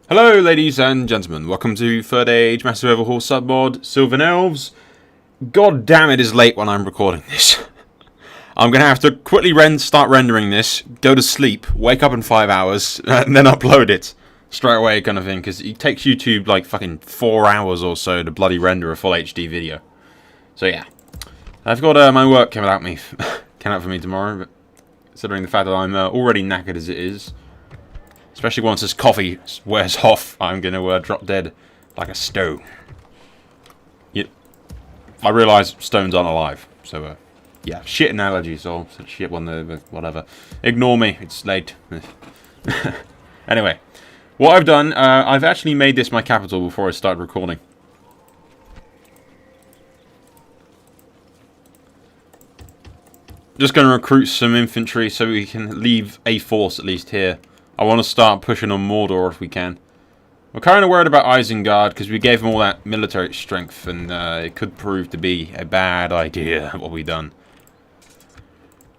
Hello ladies and gentlemen, welcome to Third Age Massive Overhaul submod Silvan Elves. God damn, it is late when I'm recording this. I'm going to have to quickly start rendering this, go to sleep, wake up in 5 hours, and then upload it straight away kind of thing, because it takes YouTube like fucking 4 hours or so to bloody render a full HD video. So yeah, I've got my work coming out for me tomorrow, but considering the fact that I'm already knackered as it is, especially once this coffee wears off, I'm going to drop dead like a stone. I realise stones aren't alive, so yeah, shit analogy, so shit one, whatever. Ignore me, it's late. Anyway, what I've done, I've actually made this my capital before I started recording. Just going to recruit some infantry so we can leave a force at least here. I want to start pushing on Mordor if we can. We're kind of worried about Isengard because we gave them all that military strength, and it could prove to be a bad idea what we've done.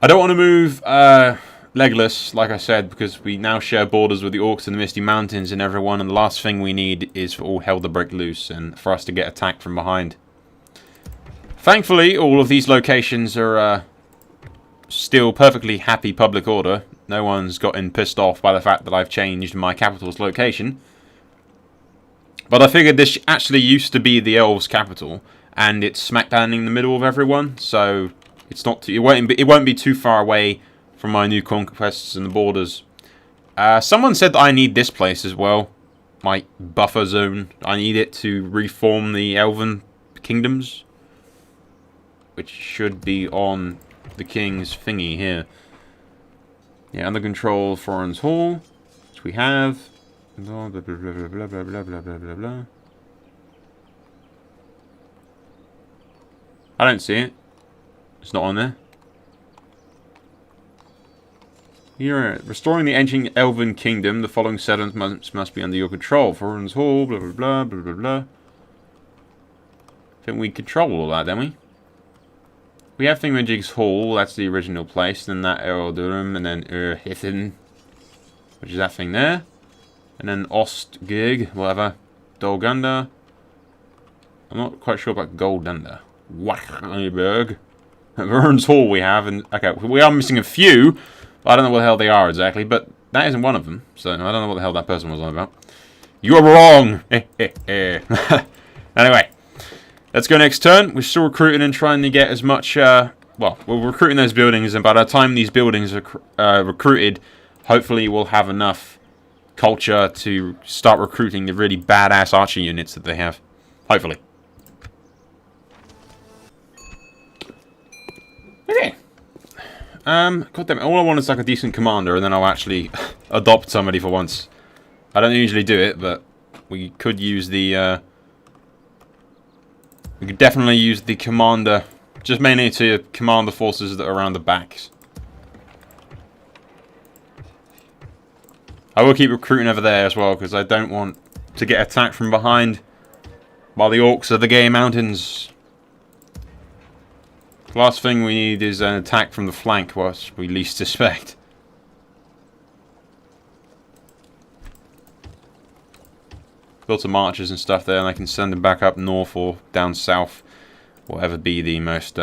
I don't want to move Legolas, like I said, because we now share borders with the Orcs in the Misty Mountains and everyone, and the last thing we need is for all hell to break loose and for us to get attacked from behind. Thankfully, all of these locations are still perfectly happy public order. No one's gotten pissed off by the fact that I've changed my capital's location. But I figured this actually used to be the Elves' capital, and it's smack bang in the middle of everyone, so it's not too, it won't be too far away from my new conquests and the borders. Someone said that I need this place as well, my buffer zone. I need it to reform the Elven kingdoms, which should be on the king's thingy here. Yeah, under control of Thorin's Hall, which we have. Blah, blah, blah, blah, blah, blah, blah, blah, blah, blah, blah. I don't see it. It's not on there. Here, restoring the ancient Elven kingdom. The following settlements must be under your control. Thorin's Hall, blah, blah, blah, blah, blah, blah. I think we control all that, don't we? We have Thingamajig's Hall, that's the original place, then that Eordurum, and then Hithin, which is that thing there. And then Ostgig, whatever. Dolgunda. I'm not quite sure about Goldunda. Wachberg. Vern's Hall we have, and okay, we are missing a few. I don't know what the hell they are exactly, but that isn't one of them, so I don't know what the hell that person was on about. You're wrong! Anyway. Let's go next turn. We're still recruiting and trying to get as much, well, we're recruiting those buildings, and by the time these buildings are recruited, hopefully we'll have enough culture to start recruiting the really badass archer units that they have. Hopefully. Okay. God damn it, all I want is like a decent commander, and then I'll actually adopt somebody for once. I don't usually do it, but we could use the, we could definitely use the commander, just mainly to command the forces that are around the backs. I will keep recruiting over there as well, because I don't want to get attacked from behind by the Orcs of the Gay Mountains. The last thing we need is an attack from the flank, whilst we least suspect. Built some archers and stuff there, and I can send them back up north or down south, whatever be the most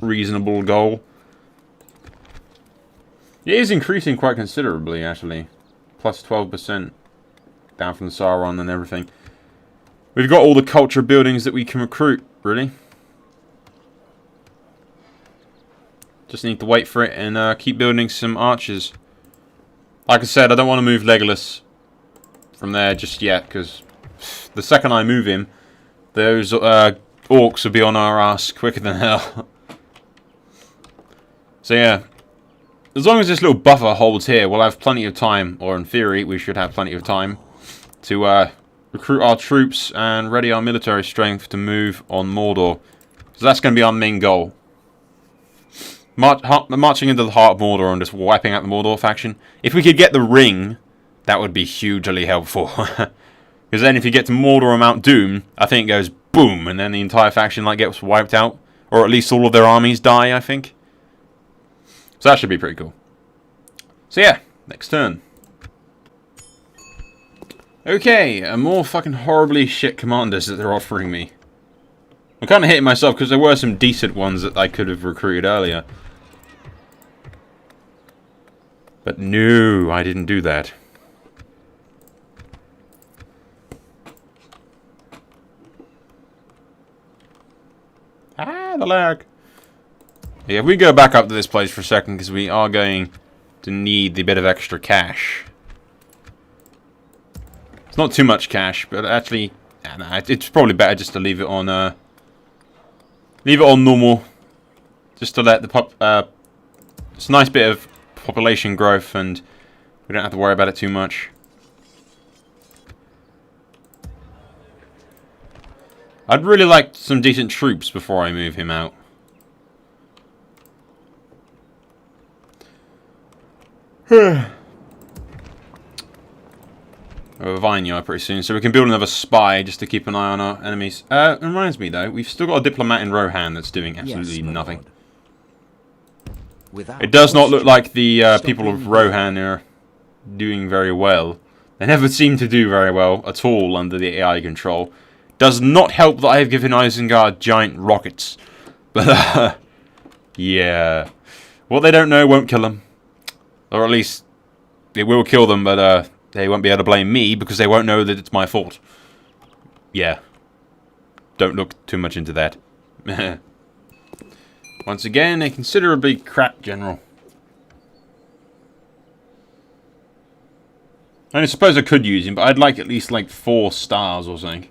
reasonable goal. It is increasing quite considerably, actually. Plus 12% down from the Sauron and everything. We've got all the culture buildings that we can recruit, really. Just need to wait for it and keep building some archers. Like I said, I don't want to move Legolas from there just yet, because the second I move him, those Orcs will be on our ass quicker than hell. So yeah, as long as this little buffer holds here, we'll have plenty of time, or in theory, we should have plenty of time to recruit our troops and ready our military strength to move on Mordor. So that's going to be our main goal. Marching into the heart of Mordor and just wiping out the Mordor faction. If we could get the ring, that would be hugely helpful. Because then if you get to Mordor and Mount Doom, I think it goes boom, and then the entire faction like gets wiped out. Or at least all of their armies die, I think. So that should be pretty cool. So yeah, next turn. Okay, more fucking horribly shit commanders that they're offering me. I'm kind of hitting myself because there were some decent ones that I could have recruited earlier. But no, I didn't do that. Ah, the lag. Yeah, we go back up to this place for a second because we are going to need the bit of extra cash. It's not too much cash, but actually, nah, it's probably better just to leave it on normal, just to let the it's a nice bit of population growth, and we don't have to worry about it too much. I'd really like some decent troops before I move him out. A vineyard pretty soon, so we can build another spy just to keep an eye on our enemies. It reminds me though, we've still got a diplomat in Rohan that's doing absolutely nothing. It does not look like the people of Rohan are doing very well. They never seem to do very well at all under the AI control. Does not help that I have given Isengard giant rockets. But, yeah. What they don't know won't kill them. Or at least, it will kill them, but they won't be able to blame me because they won't know that it's my fault. Yeah. Don't look too much into that. Once again, a considerably crap general. I suppose I could use him, but I'd like at least like 4 stars or something.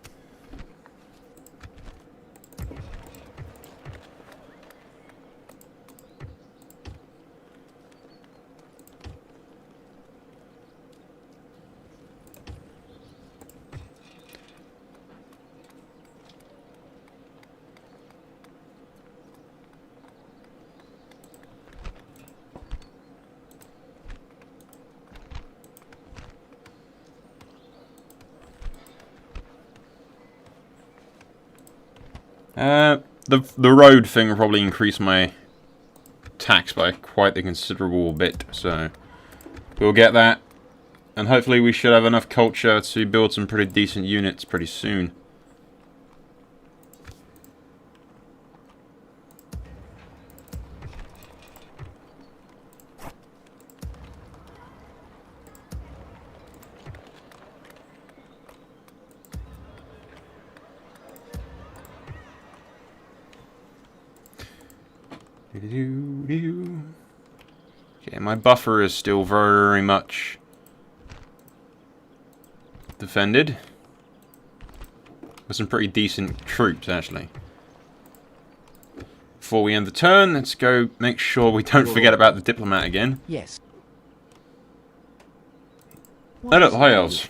The road thing will probably increase my tax by quite a considerable bit, so we'll get that, and hopefully we should have enough culture to build some pretty decent units pretty soon. Okay, my buffer is still very much defended. With some pretty decent troops, actually. Before we end the turn, let's go make sure we don't forget about the diplomat again. Yes. Hello, High Elves.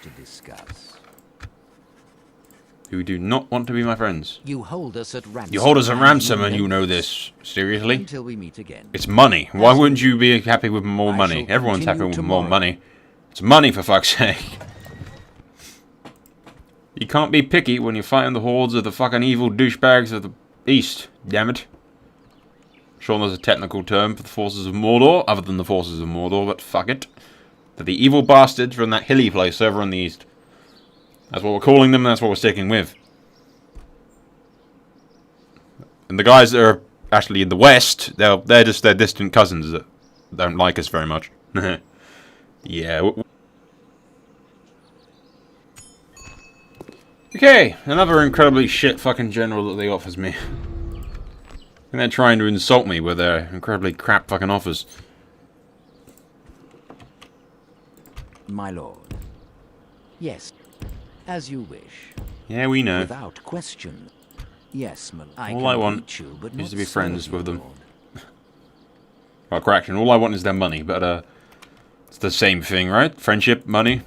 Who do not want to be my friends. You hold us at ransom. You hold us at ransom, and you know this. Seriously? Until we meet again. It's money. Why wouldn't you be happy with more money? Everyone's happy with more money. It's money, for fuck's sake. You can't be picky when you're fighting the hordes of the fucking evil douchebags of the East. Damn it. Sure, there's a technical term for the forces of Mordor, other than the forces of Mordor, but fuck it. They're the evil bastards from that hilly place over in the East. That's what we're calling them, and that's what we're sticking with. And the guys that are actually in the West, they're just their distant cousins that don't like us very much. Yeah. Okay, another incredibly shit fucking general that they offers me. And they're trying to insult me with their incredibly crap fucking offers. My lord. Yes. As you wish. Yeah, we know. Without question. Yes, my lord. All I want is to be friends with them. Well, correction, all I want is their money, but it's the same thing, right? Friendship, money,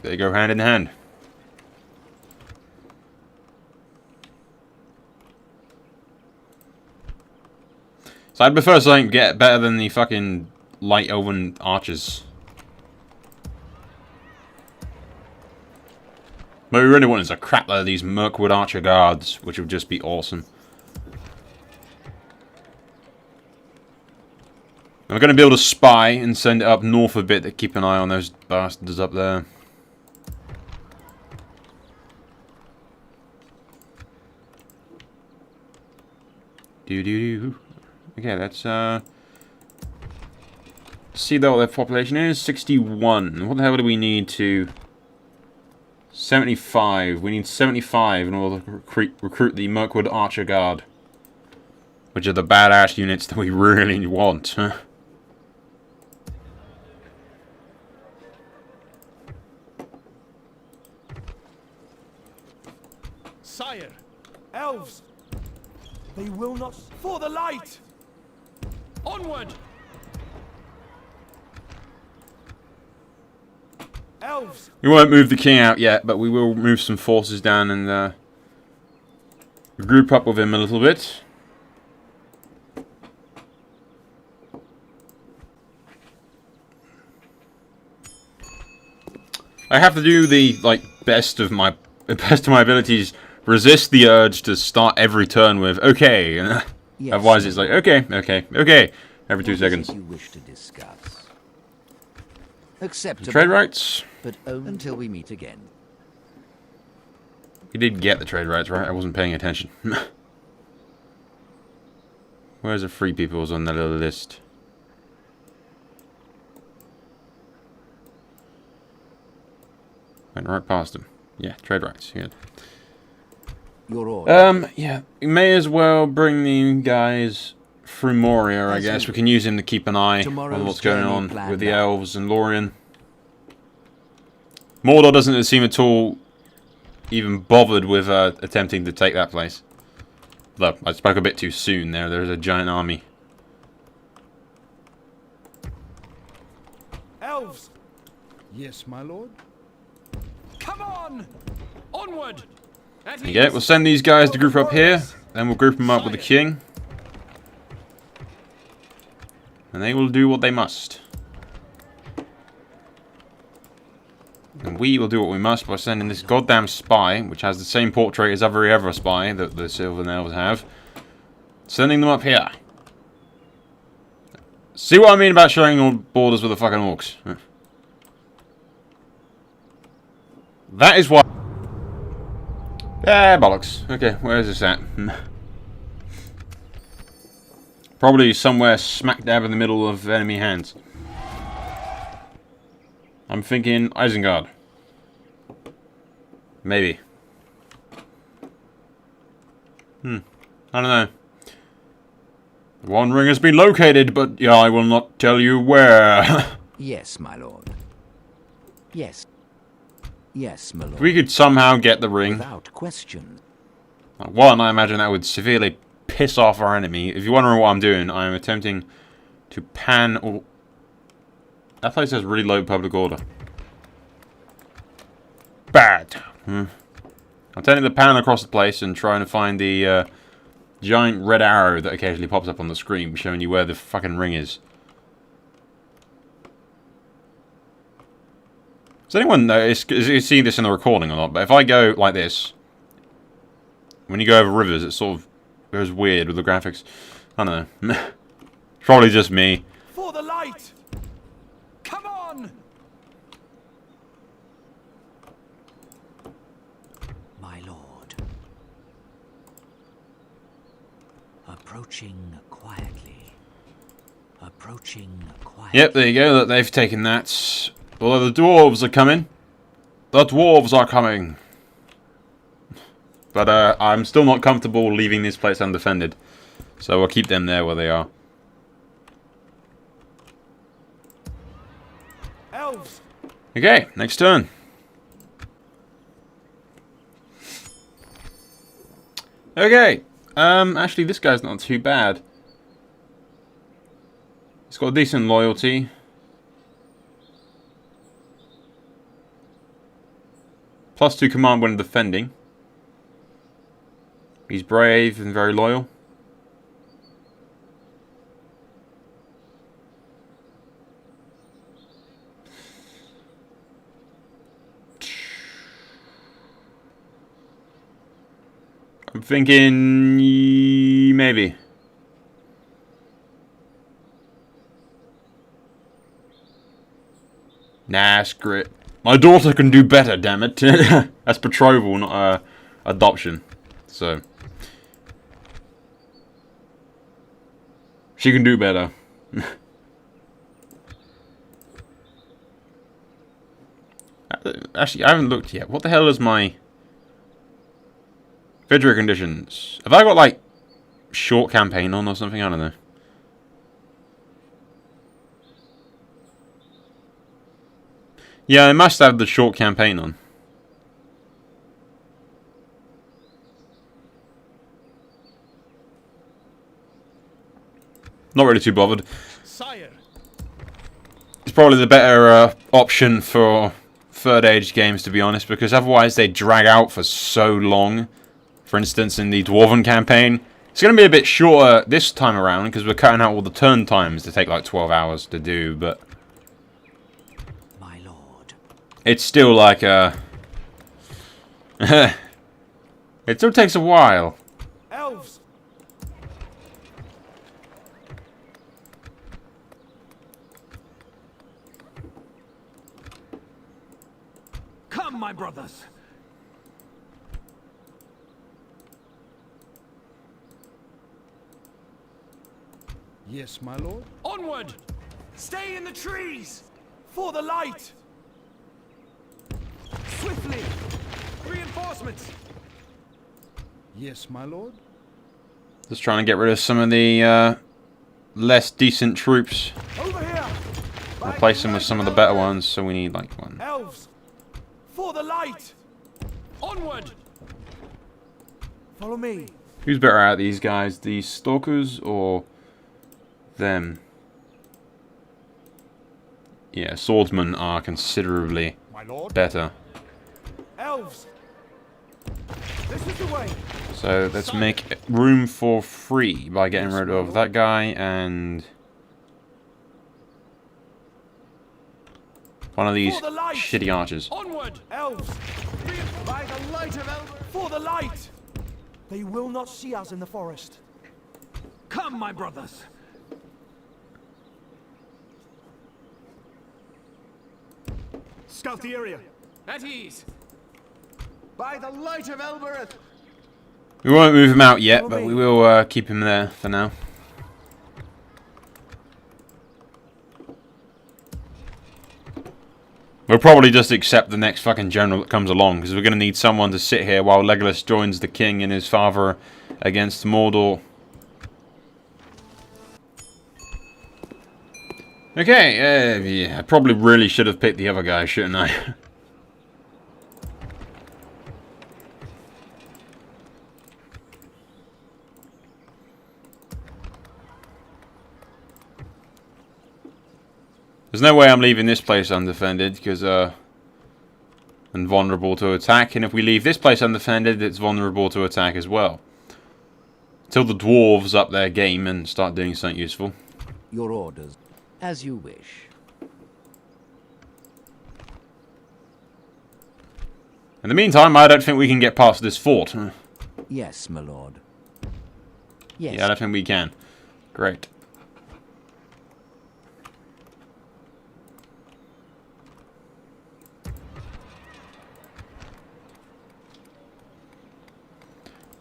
they go hand in hand. So I'd prefer something to get better than the fucking light elven archers. What we really want is a crap load of these Mirkwood Archer Guards, which would just be awesome. And we're going to build a spy and send it up north a bit to keep an eye on those bastards up there. Okay, let's see what their population is. 61. What the hell do we need to... 75. We need 75 in order to recruit the Mirkwood Archer Guard. Which are the badass units that we really want. Sire, elves, they will not... For the light! Onward! Elves! We won't move the king out yet, but we will move some forces down and group up with him a little bit. I have to do the best of my abilities. Resist the urge to start every turn with okay. Yes, Otherwise, it's like okay every 2 seconds. You wish to discuss. Acceptable. Trade rights. But only until we meet again. We did get the trade rights, right? I wasn't paying attention. Where's the free peoples on that little list? Went right past them. Yeah, trade rights. Good. Your order. Yeah. We may as well bring the guys through Moria, I guess. We can use him to keep an eye on what's going on with the elves and Lorien. Mordor doesn't seem at all even bothered with attempting to take that place. Look, I spoke a bit too soon there. There's a giant army. Elves! Yes, my lord. Come on! Onward! Okay, we'll send these guys to group up here. Then we'll group them up with the king. And they will do what they must. And we will do what we must by sending this goddamn spy, which has the same portrait as every other spy that the Silvan Elves have, sending them up here. See what I mean about showing all borders with the fucking orcs? That is why... Yeah, bollocks. Okay, where is this at? Probably somewhere smack dab in the middle of enemy hands. I'm thinking Isengard. Maybe. I don't know. One ring has been located, but yeah, I will not tell you where. Yes, my lord. Yes. Yes, my lord. If we could somehow get the ring. Without question. One, I imagine that would severely piss off our enemy. If you're wondering what I'm doing, I am attempting to pan... Or that place has really low public order. Bad. I'm tending to pan across the place and trying to find the giant red arrow that occasionally pops up on the screen, showing you where the fucking ring is. Does anyone notice? You see this in the recording or not? But if I go like this, when you go over rivers, it sort of goes weird with the graphics. I don't know. It's probably just me. For the light! Come on! My lord. Approaching quietly. Approaching quietly. Yep, there you go. They've taken that. Although the dwarves are coming. The dwarves are coming. But I'm still not comfortable leaving this place undefended. So I'll keep them there where they are. Elves! Okay, next turn. Okay. Actually, this guy's not too bad. He's got a decent loyalty. +2 command when defending. He's brave and very loyal. I'm thinking maybe. Nah, screw it. My daughter can do better, damn it. That's betrothal, not adoption. So. She can do better. Actually, I haven't looked yet. What the hell is my victory conditions? Have I got, like, short campaign on or something? I don't know. Yeah, I must have the short campaign on. Not really too bothered. Sire. It's probably the better option for third age games, to be honest, because otherwise they drag out for so long. For instance, in the Dwarven campaign, it's going to be a bit shorter this time around because we're cutting out all the turn times to take like 12 hours to do, but My lord. it's still like a... it still takes a while. Elves. Come, my brothers. Yes, my lord. Onward! Stay in the trees! For the light! Swiftly! Reinforcements! Yes, my lord. Just trying to get rid of some of the less decent troops. Over here! Replace them with some of the better ones, so we need like one. Elves! For the light! Onward! Follow me. Who's better at these guys? The Stalkers or them? Yeah, swordsmen are considerably My lord. better. Elves! This is the way. So let's make room for 3 by getting rid of that guy and one of these For the light. shitty archers. Onward! Elves! By the light of Elves! For the light! They will not see us in the forest. Come, my brothers! Scout the area. At ease. By the light of Elbereth! We won't move him out yet, but we will keep him there for now. We'll probably just accept the next fucking general that comes along, because we're going to need someone to sit here while Legolas joins the king and his father against Mordor. Okay, yeah, I probably really should have picked the other guy, shouldn't I? There's no way I'm leaving this place undefended, because, and vulnerable to attack, and if we leave this place undefended, it's vulnerable to attack as well. Till the dwarves up their game and start doing something useful. Your orders. As you wish. In the meantime, I don't think we can get past this fort. Yes, my lord. Yes. Yeah, I don't think we can. Great.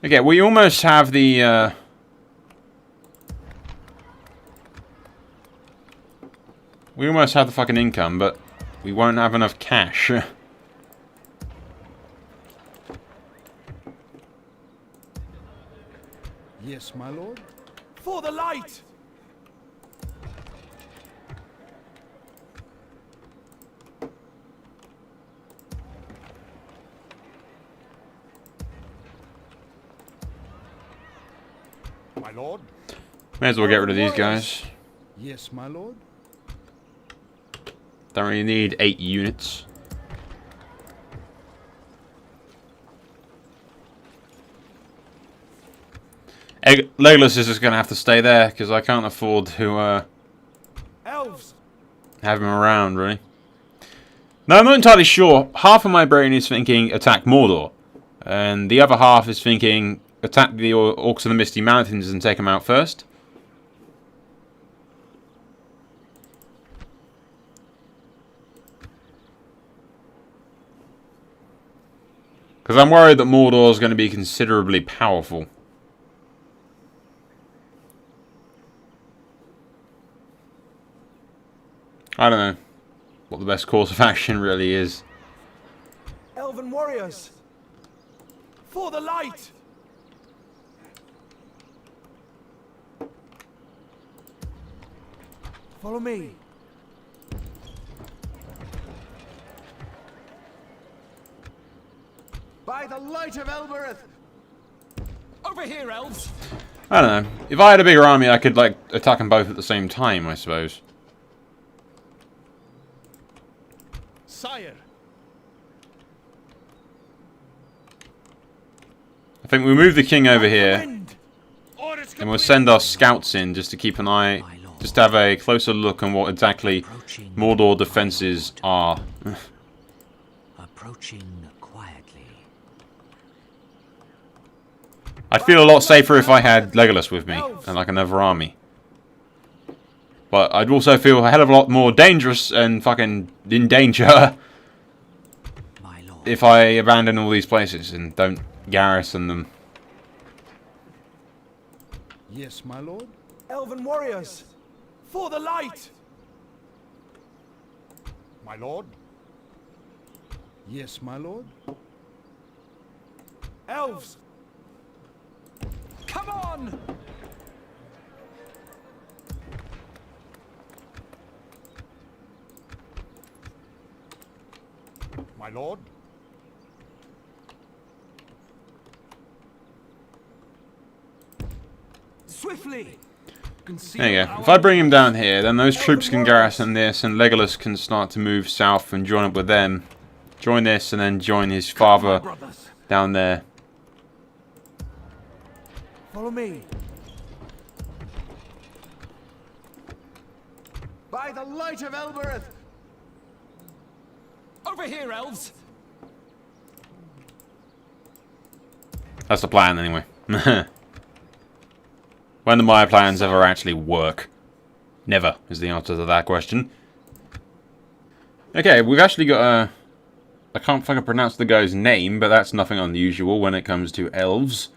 Okay, we almost have the, we almost have the fucking income, but we won't have enough cash. Yes, my lord. For the light! My lord. May as well get rid of these guys. Yes, my lord. Don't really need 8 units. Legolas is just going to have to stay there, because I can't afford to Elves! have him around, really. No, I'm not entirely sure. Half of my brain is thinking attack Mordor, and the other half is thinking attack the Orcs of the Misty Mountains and take them out first. Because I'm worried that Mordor is going to be considerably powerful. I don't know what the best course of action really is. Elven warriors! For the light! Follow me. By the light of Elbereth! Over here, elves! I don't know. If I had a bigger army, I could, like, attack them both at the same time, I suppose. Sire! I think we move the king over here, Wind! Orders and we'll complete. send our scouts in just to keep an eye, just to have a closer look on what exactly Mordor defenses are. Approaching quietly. I'd feel a lot safer if I had Legolas with me, and like another army. But I'd also feel a hell of a lot more dangerous and fucking in danger My lord. if I abandon all these places and don't garrison them. Yes, my lord. Elven warriors! For the light! My lord? Yes, my lord. Elves! Come on! My lord? Swiftly! There you go. If I bring him down here, then those troops can garrison this, and Legolas can start to move south and join up with them. Join this, and then join his father Brothers! down there. Follow me. By the light of Elbereth! Over here, elves! That's the plan, anyway. When do my plans ever actually work? Never is the answer to that question. Okay, we've actually got a... I can't fucking pronounce the guy's name, but that's nothing unusual when it comes to elves.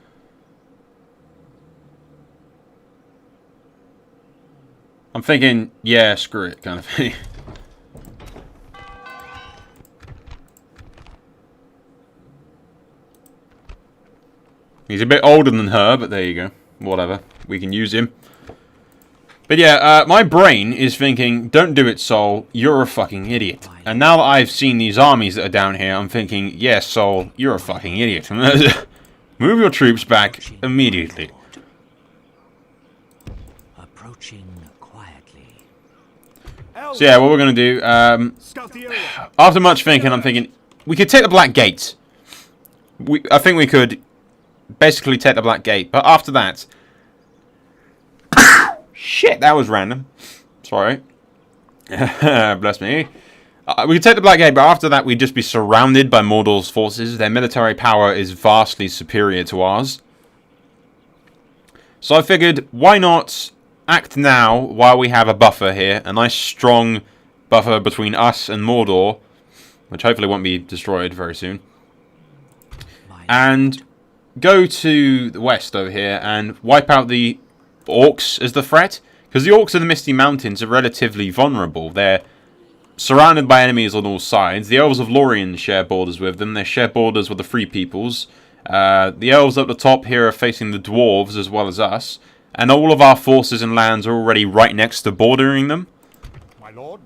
I'm thinking, yeah, screw it, kind of thing. He's a bit older than her, but there you go. Whatever. We can use him. But yeah, my brain is thinking, don't do it, Soul. You're a fucking idiot. And now that I've seen these armies that are down here, I'm thinking, yes, Soul, you're a fucking idiot. Move your troops back immediately. Approaching quietly. So yeah, what we're going to do, Scout the area! after much thinking, I'm thinking, we could take the Black Gate. I think we could basically take the Black Gate, but after that... Shit, that was random. Sorry. Bless me. We could take the Black Gate, but after that we'd just be surrounded by Mordor's forces. Their military power is vastly superior to ours. So I figured, why not act now while we have a buffer here, a nice strong buffer between us and Mordor, which hopefully won't be destroyed very soon, and go to the west over here and wipe out the Orcs as the threat, because the Orcs of the Misty Mountains are relatively vulnerable. They're surrounded by enemies on all sides. The Elves of Lorien share borders with them. They share borders with the Free Peoples. The Elves up the top here are facing the Dwarves as well as us, and all of our forces and lands are already right next to bordering them. My lord?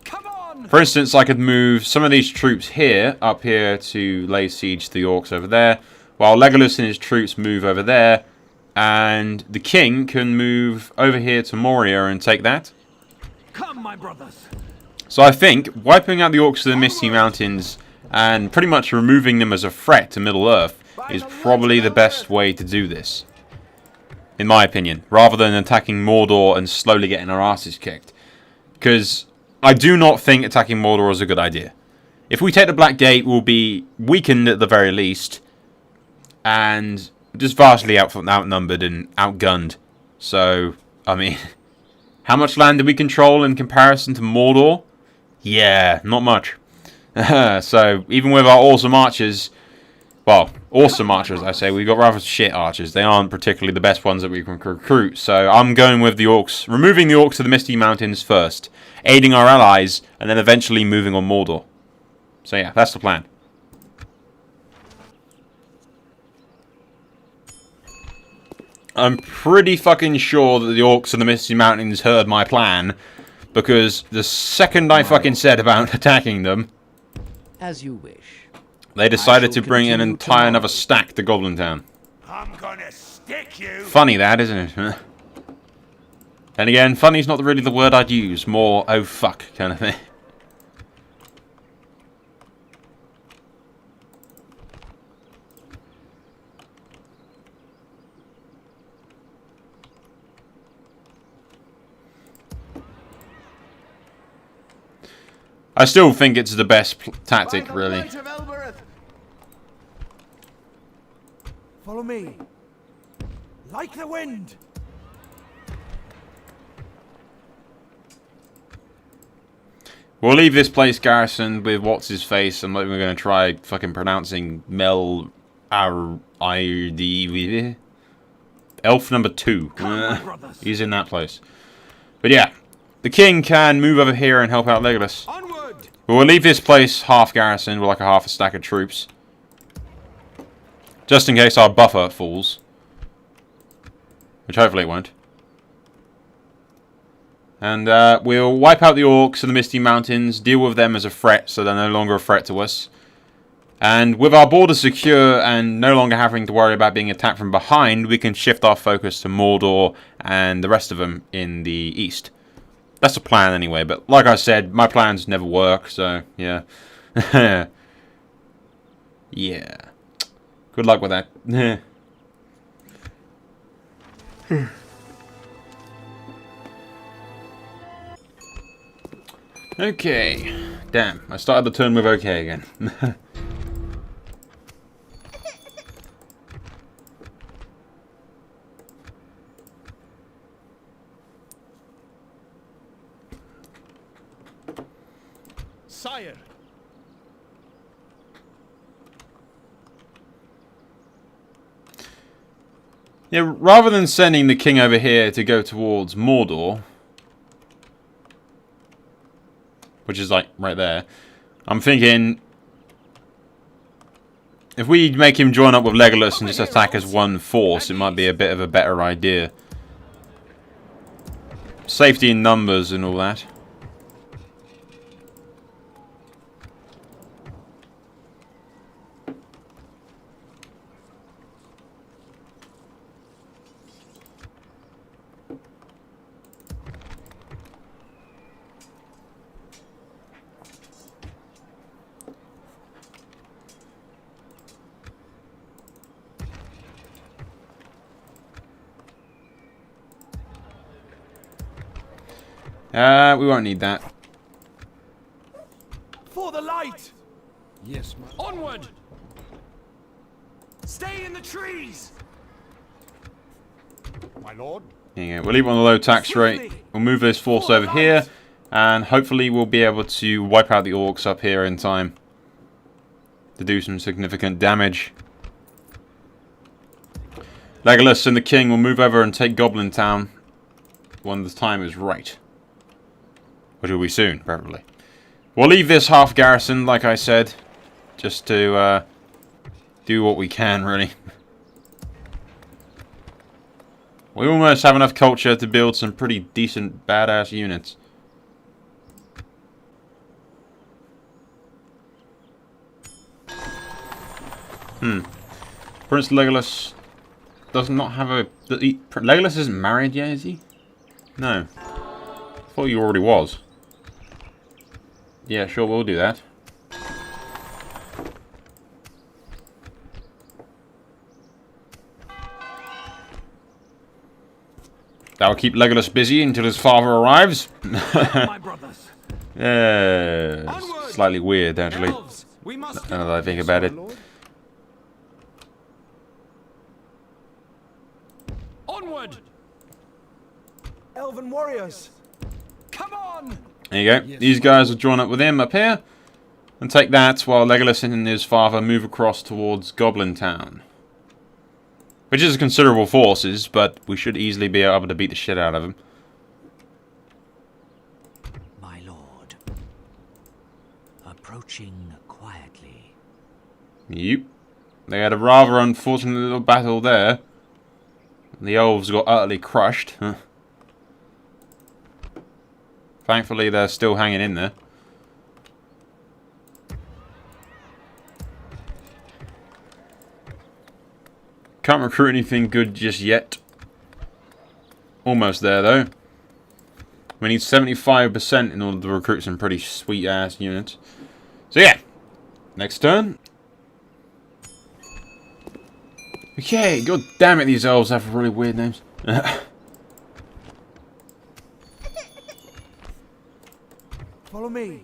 Come on! For instance, I could move some of these troops here, up here, to lay siege to the Orcs over there, while Legolas and his troops move over there, and the king can move over here to Moria and take that. Come, my brothers! So I think wiping out the Orcs of the Misty Mountains and pretty much removing them as a threat to Middle-earth is probably the best way to do this, in my opinion, rather than attacking Mordor and slowly getting our asses kicked. Because I do not think attacking Mordor is a good idea. If we take the Black Gate, we'll be weakened at the very least, and just vastly outnumbered and outgunned. So, I mean, how much land do we control in comparison to Mordor? Yeah, not much. So, even with our awesome archers, Well, awesome archers, I say. We've got rather shit archers. They aren't particularly the best ones that we can recruit. So I'm going with the Orcs, removing the Orcs to the Misty Mountains first, aiding our allies, and then eventually moving on Mordor. So yeah, that's the plan. I'm pretty fucking sure that the Orcs of the Misty Mountains heard my plan, because the second I fucking said about attacking them, As you wish. they decided to shall bring an continue entire tomorrow. another stack to Goblin Town. I'm gonna stick you. Funny that, isn't it? And again, funny's not really the word I'd use. More, oh fuck, kind of thing. I still think it's the best tactic, By the really. light of Elbereth. Follow me. Like the wind. We'll leave this place garrisoned with what's his face. I'm not even going to try fucking pronouncing Mel R-I-D. Elf number 2. He's in that place. But yeah, the king can move over here and help out Legolas. Onward! But we'll leave this place half garrisoned with like a half a stack of troops. Just in case our buffer falls. Which hopefully it won't. And we'll wipe out the Orcs in the Misty Mountains, deal with them as a threat so they're no longer a threat to us. And with our borders secure and no longer having to worry about being attacked from behind, we can shift our focus to Mordor and the rest of them in the east. That's the plan anyway, but like I said, my plans never work, so yeah. Yeah. Good luck with that. Okay. Damn, I started the turn with okay again. Sire! Yeah, rather than sending the king over here to go towards Mordor, which is like right there, I'm thinking if we make him join up with Legolas and just attack as one force, it might be a bit of a better idea. Safety in numbers and all that. We won't need that. For the light. Yes, my Onward! Stay in the trees! lord. There you go. We'll leave it on the low tax rate. We'll move this force over here, and hopefully we'll be able to wipe out the Orcs up here in time to do some significant damage. Legolas and the king will move over and take Goblin Town when the time is right. Which will be soon, probably. We'll leave this half garrison, like I said, just to do what we can, really. We almost have enough culture to build some pretty decent, badass units. Prince Legolas does not have a... Legolas isn't married yet, is he? No. I thought he already was. Yeah, sure, we'll do that. That'll keep Legolas busy until his father arrives. My brothers. Yeah, Onward! slightly weird, actually. Elves, we must Now that I think about it. Onward! Elven warriors. Come on! There you go. These guys will join up with him up here. And take that while Legolas and his father move across towards Goblin Town. Which is considerable forces, but we should easily be able to beat the shit out of them. My lord. Approaching quietly. Yep. They had a rather unfortunate little battle there. The elves got utterly crushed. Thankfully, they're still hanging in there. Can't recruit anything good just yet. Almost there, though. We need 75% in order to recruit some pretty sweet-ass units. So, yeah. Next turn. Okay, god damn it, these elves have really weird names. Follow me.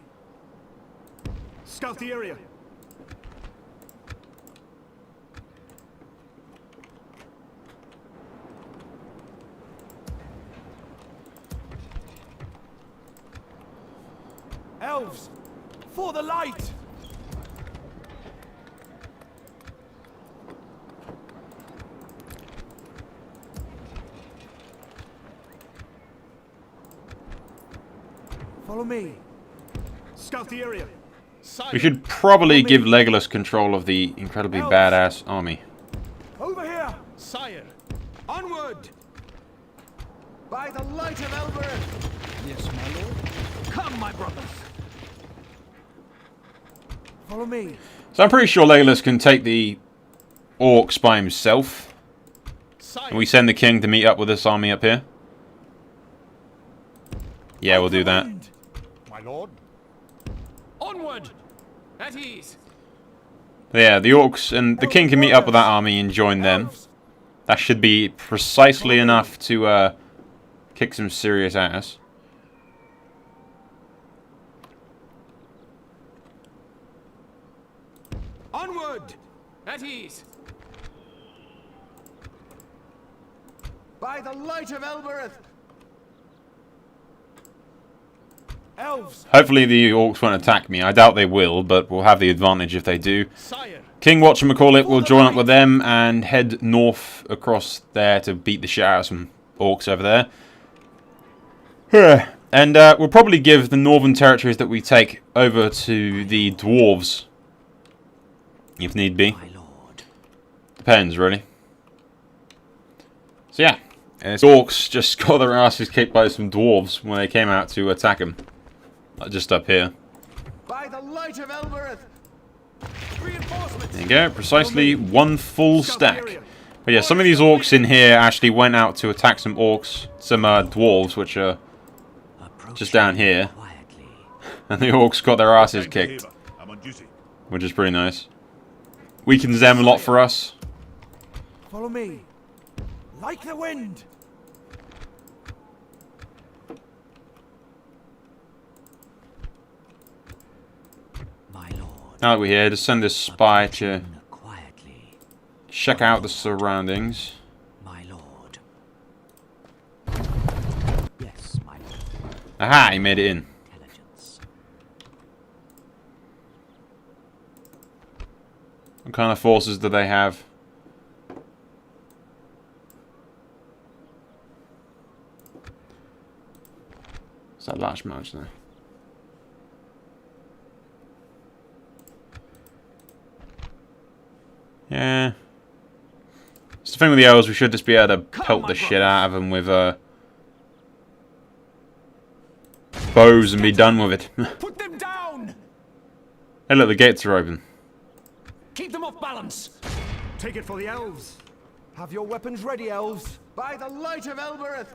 Scout the area. Elves, for the light! Follow me. Scout the area. Sire. We should probably give Legolas control of the incredibly badass army. Over here! Sire. Onward! By the light of Elbereth. Yes, my lord. Come, my brothers! Follow me. So I'm pretty sure Legolas can take the Orcs by himself. Sire. And we send the king to meet up with this army up here. Yeah, we'll do that. My lord. Onward! At ease! Yeah, the Orcs and the king can meet up with that army and join them. That should be precisely enough to kick some serious ass. Onward! At ease! By the light of Elbereth. Elves! Hopefully the Orcs won't attack me. I doubt they will, but we'll have the advantage if they do. Sire. King whatchamacallit will join up with them and head north across there to beat the shit out of some Orcs over there. And we'll probably give the northern territories that we take over to the dwarves. If need be. My lord. Depends, really. So yeah. And Orcs just got their asses kicked by some dwarves when they came out to attack them. Just up here. By the light of Elbereth. Reinforcements! There you go, precisely one full stack. But yeah, some of these Orcs in here actually went out to attack some Orcs, some dwarves, which are just down here. Quietly. And the Orcs got their asses kicked, I'm on duty. which is pretty nice. Weakens them a lot for us. Follow me. Like the wind! My lord. Now that we're here, just send this spy to Quietly. check out the surroundings. My lord. Yes, my lord. Aha, he made it in. Intelligence. What kind of forces do they have? What's that large march there? Yeah. It's the thing with the elves, we should just be able to pelt the shit out of them with bows and be done with it. Put them down! Hey look, the gates are open. Keep them off balance! Take it for the elves. Have your weapons ready, elves. By the light of Elbereth.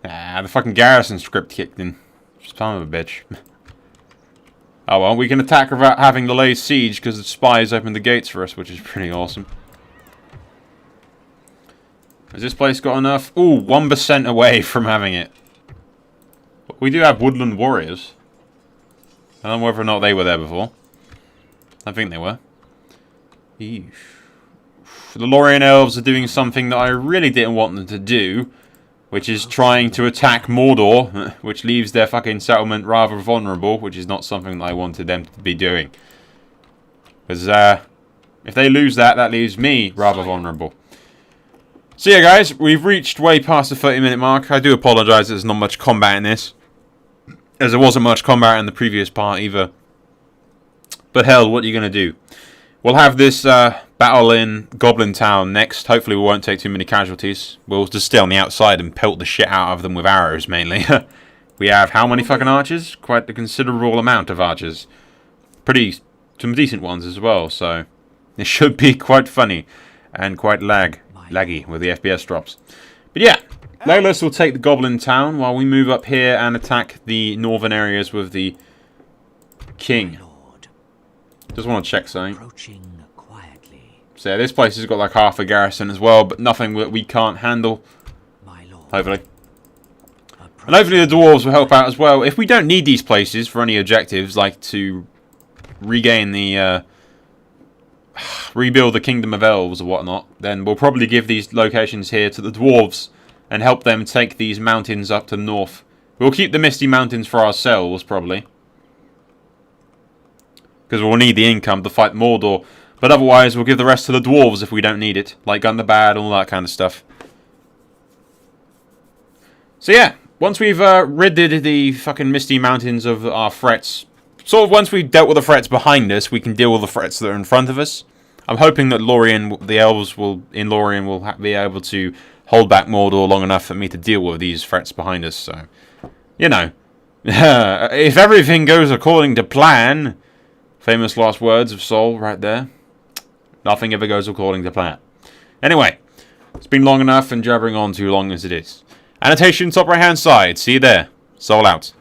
Ah, the fucking garrison script kicked in. Son of a bitch. Oh well, we can attack without having to lay siege because the spies opened the gates for us, which is pretty awesome. Has this place got enough? Ooh, 1% away from having it. But we do have woodland warriors. I don't know whether or not they were there before. I think they were. Eesh. The Lorien Elves are doing something that I really didn't want them to do. which is trying to attack Mordor, which leaves their fucking settlement rather vulnerable, which is not something that I wanted them to be doing. Because if they lose that, that leaves me rather vulnerable. So yeah, guys, we've reached way past the 30-minute mark. I do apologise there's not much combat in this, as there wasn't much combat in the previous part either. But hell, what are you going to do? We'll have this battle in Goblin Town next. Hopefully we won't take too many casualties. We'll just stay on the outside and pelt the shit out of them with arrows, mainly. We have how many fucking archers? Quite a considerable amount of archers. Some decent ones as well, so it should be quite funny and quite laggy with the FPS drops. But yeah, Legolas will take the Goblin Town while we move up here and attack the northern areas with the King. Just want to check something. Approaching quietly. So yeah, this place has got like half a garrison as well, but nothing that we can't handle. My lord. Hopefully. And hopefully the dwarves will help out as well. If we don't need these places for any objectives, like to regain the rebuild the Kingdom of Elves or whatnot, then we'll probably give these locations here to the dwarves and help them take these mountains up to the north. We'll keep the Misty Mountains for ourselves, probably, because we'll need the income to fight Mordor. But otherwise, we'll give the rest to the dwarves if we don't need it, like Gundabad, all that kind of stuff. So yeah, once we've ridded the fucking Misty Mountains of our threats, sort of once we've dealt with the threats behind us, we can deal with the threats that are in front of us. I'm hoping that the elves will be able to hold back Mordor long enough for me to deal with these threats behind us. So, you know, if everything goes according to plan, famous last words of Sol right there. Nothing ever goes according to plan. Anyway, it's been long enough and jabbering on too long as it is. Annotation top right hand side. See you there. Sol out.